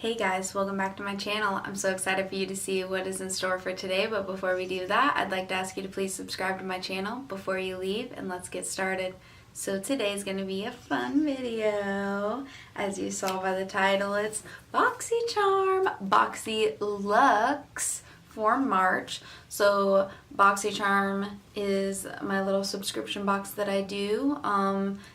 Hey guys, welcome back to my channel. I'm so excited for you to see what is in store for today, but before we do that, I'd like to ask you to please subscribe to my channel before you leave, and let's get started. So today's going to be a fun video. As you saw by the title, it's Boxycharm Boxyluxe for March. So Boxycharm is my little subscription box that I do.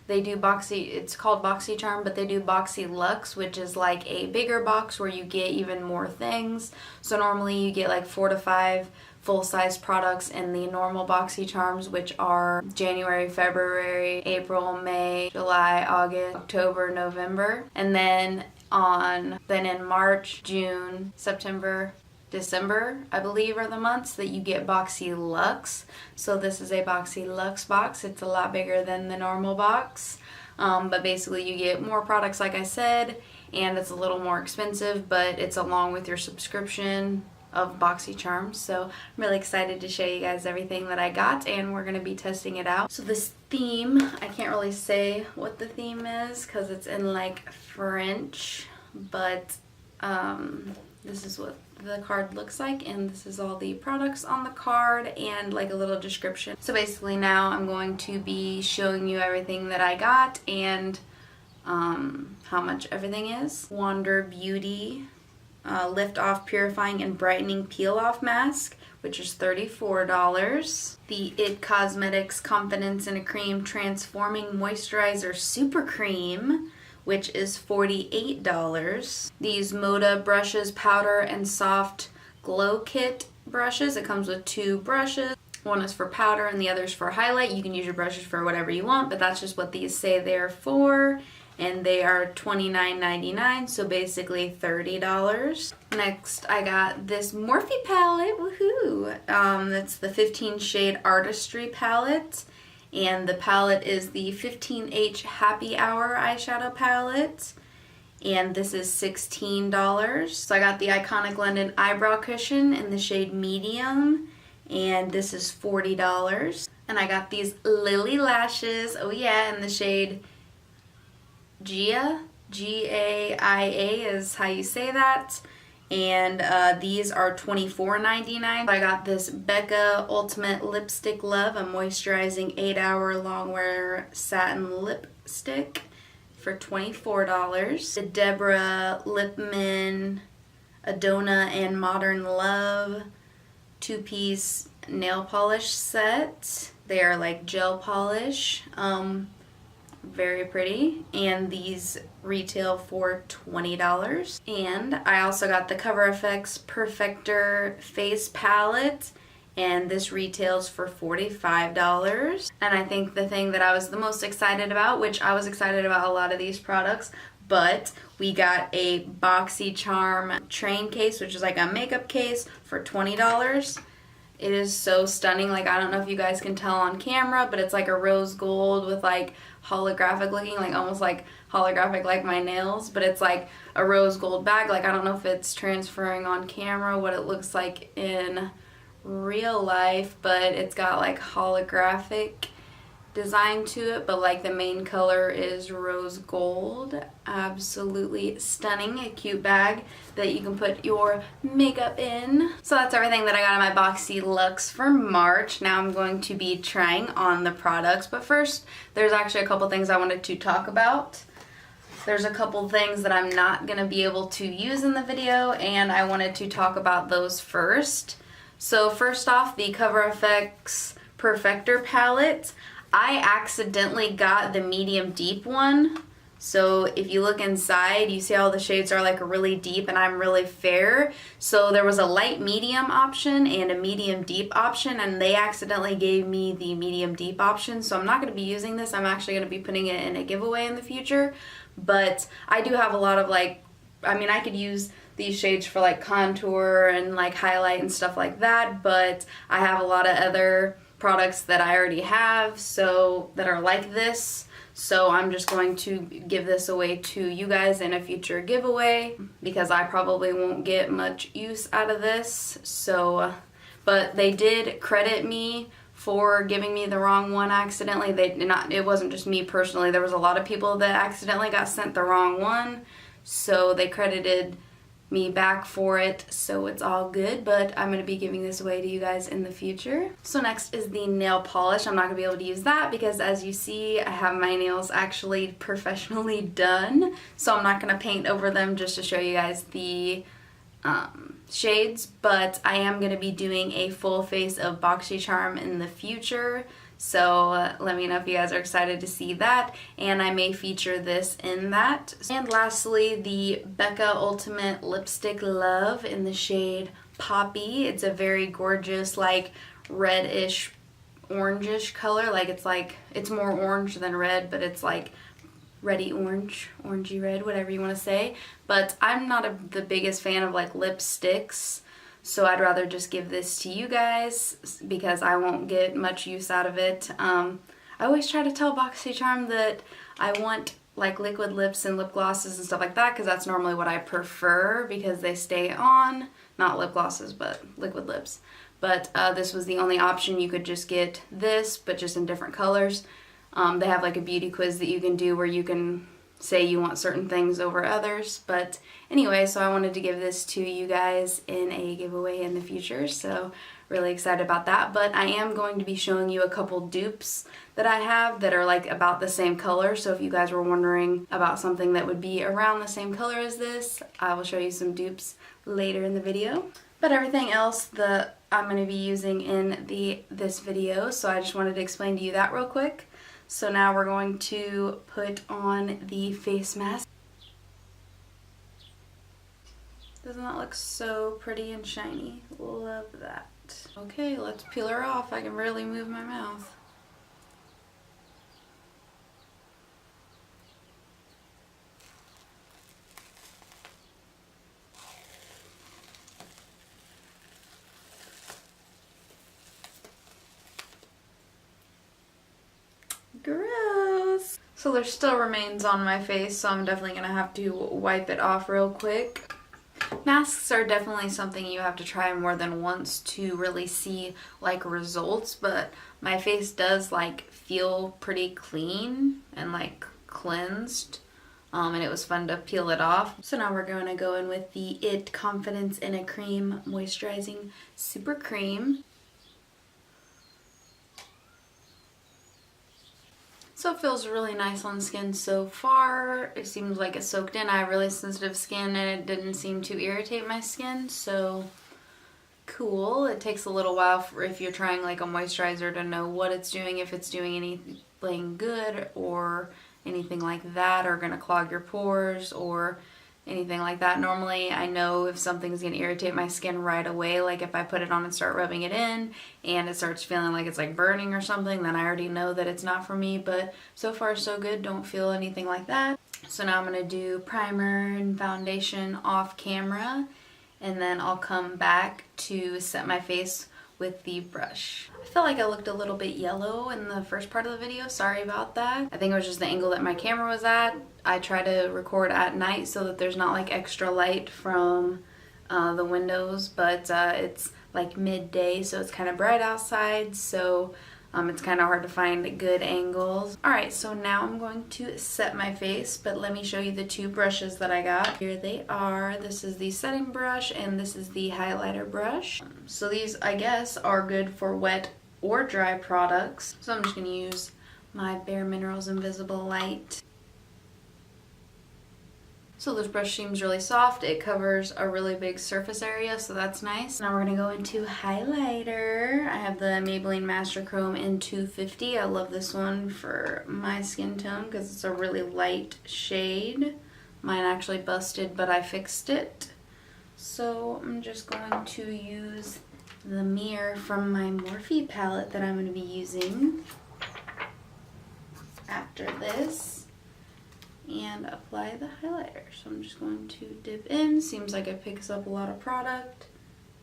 They do it's called Boxycharm, but they do Boxyluxe, which is like a bigger box where you get even more things. So normally you get like 4 to 5 full-size products in the normal Boxycharms, which are January, February, April, May, July, August, October, November. And then in March, June, September, December, I believe, are the months that you get Boxyluxe. So this is a Boxyluxe box. It's a lot bigger than the normal box. But basically you get more products, like I said, and it's a little more expensive, but it's along with your subscription of Boxycharm. So I'm really excited to show you guys everything that I got, and we're going to be testing it out. So this theme, I can't really say what the theme is because it's in like French, but this is what the card looks like, and this is all the products on the card and like a little description. So basically now I'm going to be showing you everything that I got and how much everything is. Wander Beauty Lift Off Purifying and Brightening Peel Off Mask, which is $34. The IT Cosmetics Confidence in a Cream Transforming Moisturizer Super Cream, which is $48. These Moda Brushes Powder and Soft Glow Kit brushes. It comes with 2 brushes. One is for powder and the other is for highlight. You can use your brushes for whatever you want, but that's just what these say they're for. And they are $29.99, so basically $30. Next, I got this Morphe palette. Woohoo! That's the 15 Shade Artistry palette. And the palette is the 15H Happy Hour eyeshadow palette. And this is $16. So I got the Iconic London Eyebrow Cushion in the shade Medium. And this is $40. And I got these Lilly lashes, oh yeah, in the shade Gia. G-A-I-A is how you say that. And these are $24.99. I got this Becca Ultimate Lipstick Love, a moisturizing 8-hour long wear satin lipstick for $24. The Deborah Lipman Adona and Modern Love 2-piece nail polish set. They are like gel polish. Very pretty, and these retail for $20. And I also got the Cover FX Perfector Face Palette, and this retails for $45. And I think the thing that I was the most excited about, which I was excited about a lot of these products, but we got a Boxycharm traincase, which is like a makeup case, for $20. It is so stunning. Like, I don't know if you guys can tell on camera, but it's like a rose gold with like holographic looking, like almost like holographic like my nails, but it's like a rose gold bag. Like, I don't know if it's transferring on camera what it looks like in real life, but it's got like holographic design to it, but like the main color is rose gold. Absolutely stunning. A cute bag that you can put your makeup in. So that's everything that I got in my Boxyluxe for March. Now I'm going to be trying on the products, but first there's actually a couple things I wanted to talk about. There's a couple things that I'm not going to be able to use in the video, and I wanted to talk about those first. So first off, the Cover FX Perfector palette. I accidentally got the medium deep one. So if you look inside, you see all the shades are like really deep and I'm really fair. So there was a light medium option and a medium deep option, and they accidentally gave me the medium deep option. So I'm not going to be using this. I'm actually going to be putting it in a giveaway in the future. But I do have a lot of like, I mean, I could use these shades for like contour and like highlight and stuff like that, but I have a lot of other products that I already have, so that are like this. So I'm just going to give this away to you guys in a future giveaway because I probably won't get much use out of this. So, but they did credit me for giving me the wrong one accidentally. It wasn't just me personally. There was a lot of people that accidentally got sent the wrong one. So they credited me back for it, so it's all good, but I'm going to be giving this away to you guys in the future. So next is the nail polish. I'm not going to be able to use that because, as you see, I have my nails actually professionally done, so I'm not going to paint over them just to show you guys the shades, but I am going to be doing a full face of Boxycharm in the future. So let me know if you guys are excited to see that, and I may feature this in that. And lastly, the Becca Ultimate Lipstick Love in the shade Poppy. It's a very gorgeous, like, reddish, orangish color. It's more orange than red, but it's like reddy orange, orangey red, whatever you want to say. But I'm not the biggest fan of like lipsticks, so I'd rather just give this to you guys because I won't get much use out of it. I always try to tell Boxycharm that I want like liquid lips and lip glosses and stuff like that, because that's normally what I prefer because they stay on. Not lip glosses, but liquid lips. But this was the only option. You could just get this, but just in different colors. They have like a beauty quiz that you can do where you can say you want certain things over others. But anyway, so I wanted to give this to you guys in a giveaway in the future, so really excited about that. But I am going to be showing you a couple dupes that I have that are like about the same color, so if you guys were wondering about something that would be around the same color as this, I will show you some dupes later in the video. But everything else that I'm going to be using in this video, so I just wanted to explain to you that real quick. So now we're going to put on the face mask. Doesn't that look so pretty and shiny? Love that. Okay, let's peel her off. I can barely move my mouth. Gross. So there still remains on my face, so I'm definitely gonna have to wipe it off real quick. Masks are definitely something you have to try more than once to really see like results, but my face does like feel pretty clean and like cleansed, and it was fun to peel it off. So now we're going to go in with the IT Confidence in a Cream Moisturizing Super Cream. So it feels really nice on the skin so far. It seems like it's soaked in. I have really sensitive skin and it didn't seem to irritate my skin, so cool. It takes a little while if you're trying like a moisturizer to know what it's doing, if it's doing anything good or anything like that, or gonna clog your pores or anything like that. Normally I know if something's gonna irritate my skin right away, like if I put it on and start rubbing it in and it starts feeling like it's like burning or something, then I already know that it's not for me. But so far so good, don't feel anything like that. So now I'm gonna do primer and foundation off camera, and then I'll come back to set my face with the brush. I feel like I looked a little bit yellow in the first part of the video. Sorry about that. I think it was just the angle that my camera was at. I try to record at night so that there's not like extra light from the windows, but it's like midday, so it's kind of bright outside, so it's kind of hard to find good angles. Alright, so now I'm going to set my face, but let me show you the two brushes that I got. Here they are. This is the setting brush and this is the highlighter brush. So these, I guess, are good for wet or dry products. So I'm just going to use my Bare Minerals Invisible Light. So this brush seems really soft. It covers a really big surface area, so that's nice. Now we're gonna go into highlighter. I have the Maybelline Master Chrome in 250. I love this one for my skin tone because it's a really light shade. Mine actually busted, but I fixed it. So I'm just going to use the mirror from my Morphe palette that I'm gonna be using after this, and apply the highlighter. So I'm just going to dip in. Seems like it picks up a lot of product.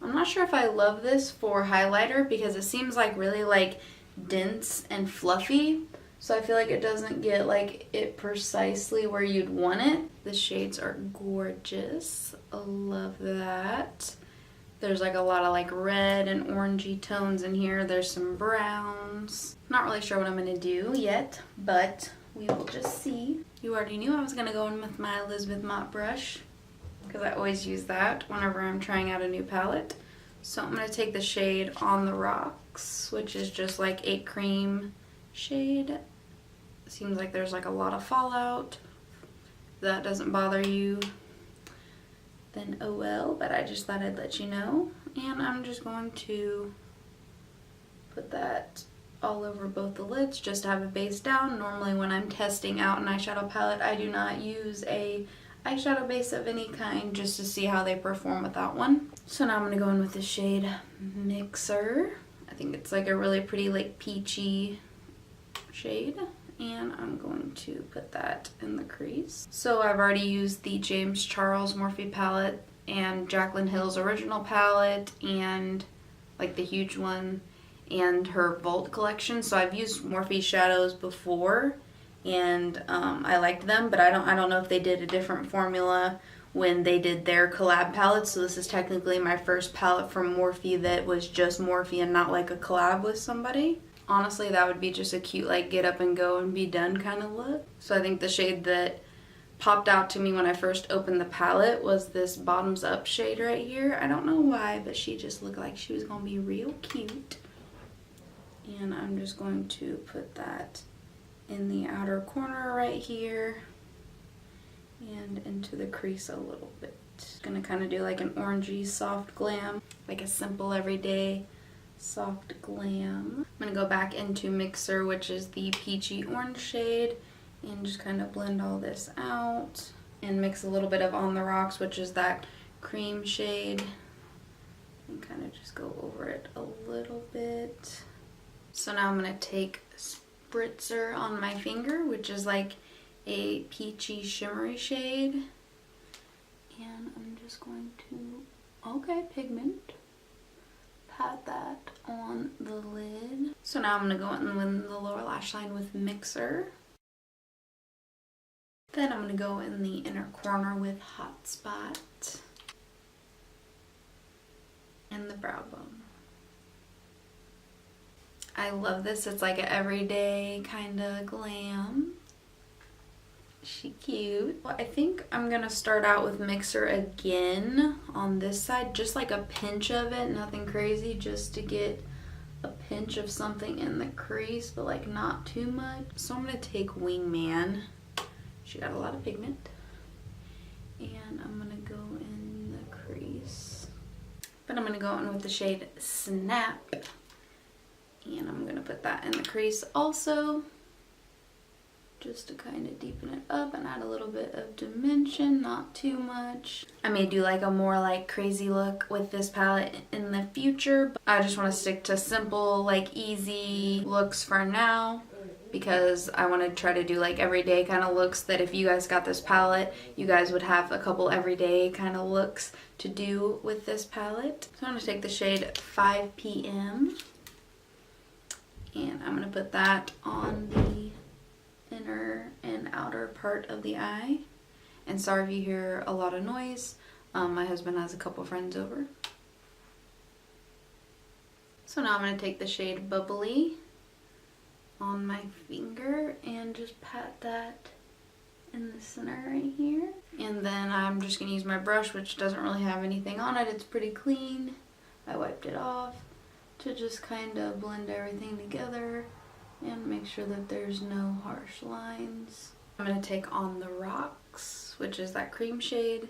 I'm not sure if I love this for highlighter because it seems like really like dense and fluffy. So I feel like it doesn't get like it precisely where you'd want it. The shades are gorgeous. I love that. There's like a lot of like red and orangey tones in here. There's some browns. Not really sure what I'm gonna do yet, but we will just see. You already knew I was gonna go in with my Elizabeth Mott brush. because I always use that whenever I'm trying out a new palette. So I'm going to take the shade On the Rocks, which is just like a cream shade. Seems like there's like a lot of fallout. If that doesn't bother you, then oh well, but I just thought I'd let you know. And I'm just going to put that all over both the lids just to have a base down. Normally when I'm testing out an eyeshadow palette, I do not use a eyeshadow base of any kind just to see how they perform with that one. So now I'm going to go in with the shade Mixer. I think it's like a really pretty like peachy shade, and I'm going to put that in the crease. So I've already used the James Charles Morphe palette and Jaclyn Hill's original palette and like the huge one and her Vault collection. So I've used Morphe shadows before, and I liked them, but I don't know if they did a different formula when they did their collab palettes. So this is technically my first palette from Morphe that was just Morphe and not like a collab with somebody. Honestly, that would be just a cute like get up and go and be done kind of look. So I think the shade that popped out to me when I first opened the palette was this Bottoms Up shade right here. I don't know why, but she just looked like she was gonna be real cute. And I'm just going to put that in the outer corner right here and into the crease a little bit. Just gonna kind of do like an orangey soft glam, like a simple everyday soft glam. I'm gonna go back into Mixer, which is the peachy orange shade, and just kind of blend all this out and mix a little bit of On the Rocks, which is that cream shade, and kind of just go over it a little bit. So now I'm going to take Spritzer on my finger, which is like a peachy shimmery shade. And I'm just going to, okay, pigment, pat that on the lid. So now I'm going to go in with the lower lash line with Mixer. Then I'm going to go in the inner corner with Hotspot and the brow bone. I love this. It's like an everyday kind of glam. She cute. I think I'm gonna start out with Mixer again on this side, just like a pinch of it, nothing crazy, just to get a pinch of something in the crease, but like not too much. So I'm gonna take Wingman. She got a lot of pigment, and I'm gonna go in the crease, but I'm gonna go in with the shade Snap. And I'm going to put that in the crease also, just to kind of deepen it up and add a little bit of dimension, not too much. I may do like a more like crazy look with this palette in the future, but I just want to stick to simple, like easy looks for now, because I want to try to do like everyday kind of looks that if you guys got this palette, you guys would have a couple everyday kind of looks to do with this palette. So I'm going to take the shade 5 PM. And I'm going to put that on the inner and outer part of the eye. And sorry if you hear a lot of noise. My husband has a couple friends over. So now I'm going to take the shade Bubbly on my finger and just pat that in the center right here. And then I'm just going to use my brush, which doesn't really have anything on it. It's pretty clean. I wiped it off, to just kind of blend everything together and make sure that there's no harsh lines. I'm going to take On the Rocks, which is that cream shade,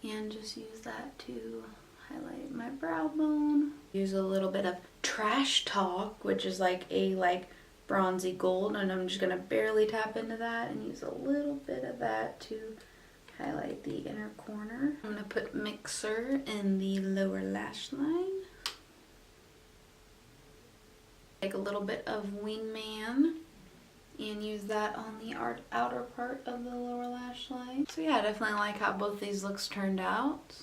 and just use that to highlight my brow bone. Use a little bit of Trash Talk, which is like a bronzy gold, and I'm just going to barely tap into that and use a little bit of that to highlight the inner corner. I'm going to put Mixer in the lower lash line. Take a little bit of Wingman and use that on the outer part of the lower lash line. So yeah, I definitely like how both these looks turned out.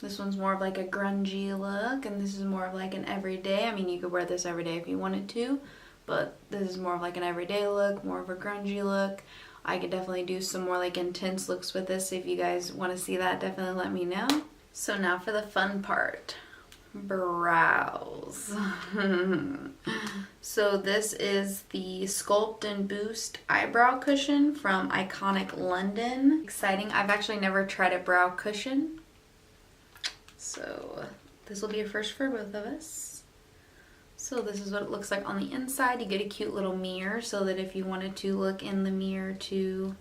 This one's more of like a grungy look, and this is more of like an everyday. I mean, you could wear this every day if you wanted to, but this is more of like an everyday look, more of a grungy look. I could definitely do some more like intense looks with this. If you guys want to see that, definitely let me know. So now for the fun part. brows. So this is the Sculpt and Boost eyebrow cushion from Iconic London. Exciting. I've actually never tried a brow cushion, so this will be a first for both of us. So this is what it looks like on the inside. You get a cute little mirror so that if you wanted to look in the mirror to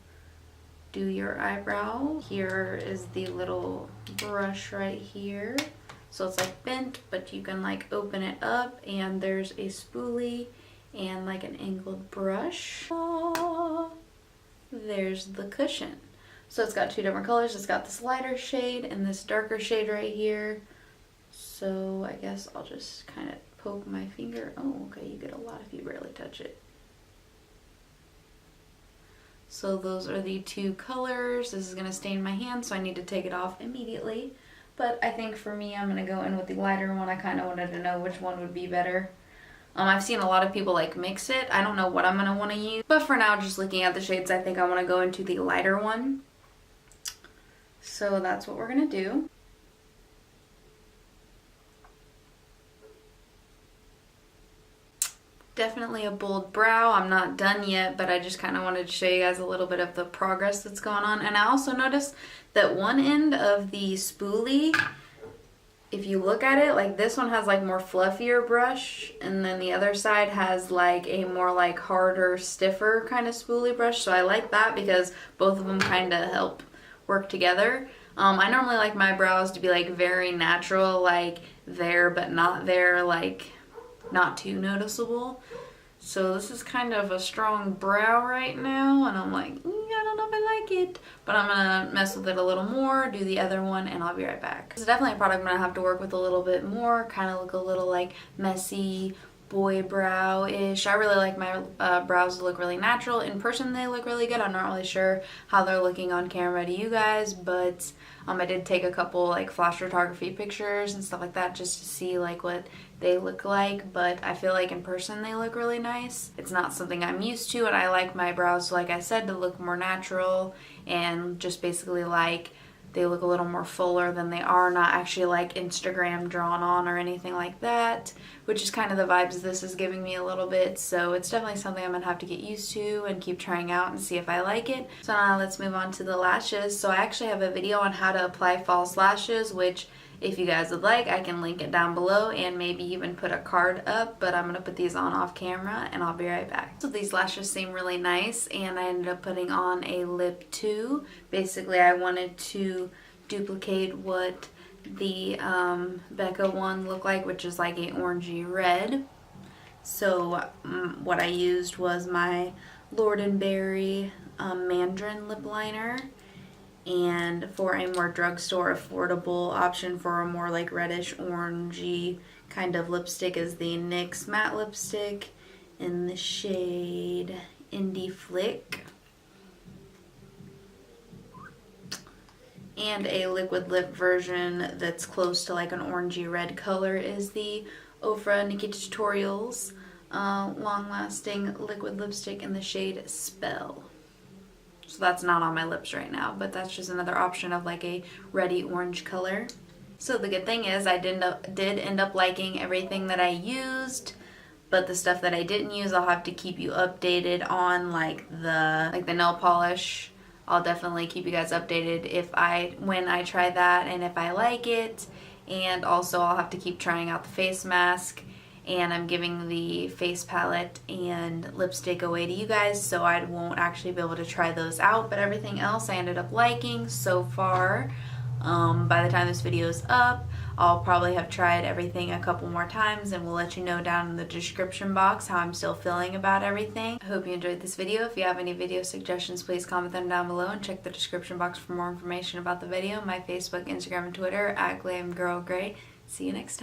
do your eyebrow. Here is the little brush right here. So it's like bent, but you can like open it up and there's a spoolie and like an angled brush. There's the cushion. So it's got two different colors. It's got this lighter shade and this darker shade right here. So I guess I'll just kind of poke my finger. Oh, okay, you get a lot if you barely touch it. So those are the two colors. This is gonna stain my hand, so I need to take it off immediately. But I think for me, I'm gonna go in with the lighter one. I kind of wanted to know which one would be better. I've seen a lot of people like mix it. I don't know what I'm gonna wanna use. But for now, just looking at the shades, I think I wanna go into the lighter one. So that's what we're gonna do. Definitely a bold brow. I'm not done yet, but I just kind of wanted to show you guys a little bit of the progress that's going on. And I also noticed that one end of the spoolie, if you look at it, like this one has like more fluffier brush, and then the other side has like a more like harder, stiffer kind of spoolie brush. So I like that because both of them kind of help work together. I normally like my brows to be like very natural, like there but not there, like not too noticeable. So this is kind of a strong brow right now, and I'm like, I don't know if I like it, but I'm gonna mess with it a little more, do the other one, and I'll be right back. It's definitely a product I'm gonna have to work with a little bit more, kind of look a little like messy boy brow-ish. I really like my brows to look really natural. In person they look really good. I'm not really sure how they're looking on camera to you guys, but I did take a couple like flash photography pictures and stuff like that just to see like what they look like, but I feel like in person they look really nice. It's not something I'm used to, and I like my brows, like I said, to look more natural and just basically like they look a little more fuller than they are, not actually like Instagram drawn on or anything like that, which is kind of the vibes this is giving me a little bit. So it's definitely something I'm gonna have to get used to and keep trying out and see if I like it. So now let's move on to the lashes. So I actually have a video on how to apply false lashes, which if you guys would like, I can link it down below and maybe even put a card up, but I'm going to put these on off camera and I'll be right back. So these lashes seem really nice, and I ended up putting on a lip too. Basically, I wanted to duplicate what the Becca one looked like, which is like a orangey red. So what I used was my Lord & Berry Mandarin lip liner. And for a more drugstore affordable option for a more like reddish orangey kind of lipstick is the NYX matte lipstick in the shade Indie Flick. And a liquid lip version that's close to like an orangey red color is the Ofra Nikki Tutorials long lasting liquid lipstick in the shade Spell. So that's not on my lips right now, but that's just another option of like a reddy orange color. So the good thing is I did end up liking everything that I used, but the stuff that I didn't use I'll have to keep you updated on, like the nail polish. I'll definitely keep you guys updated when I try that and if I like it. And also I'll have to keep trying out the face mask, and I'm giving the face palette and lipstick away to you guys, so I won't actually be able to try those out, but everything else I ended up liking so far. By the time this video is up, I'll probably have tried everything a couple more times, and we'll let you know down in the description box how I'm still feeling about everything. I hope you enjoyed this video. If you have any video suggestions, please comment them down below, and check the description box for more information about the video, my Facebook, Instagram, and Twitter at GlamGirl. See you next time.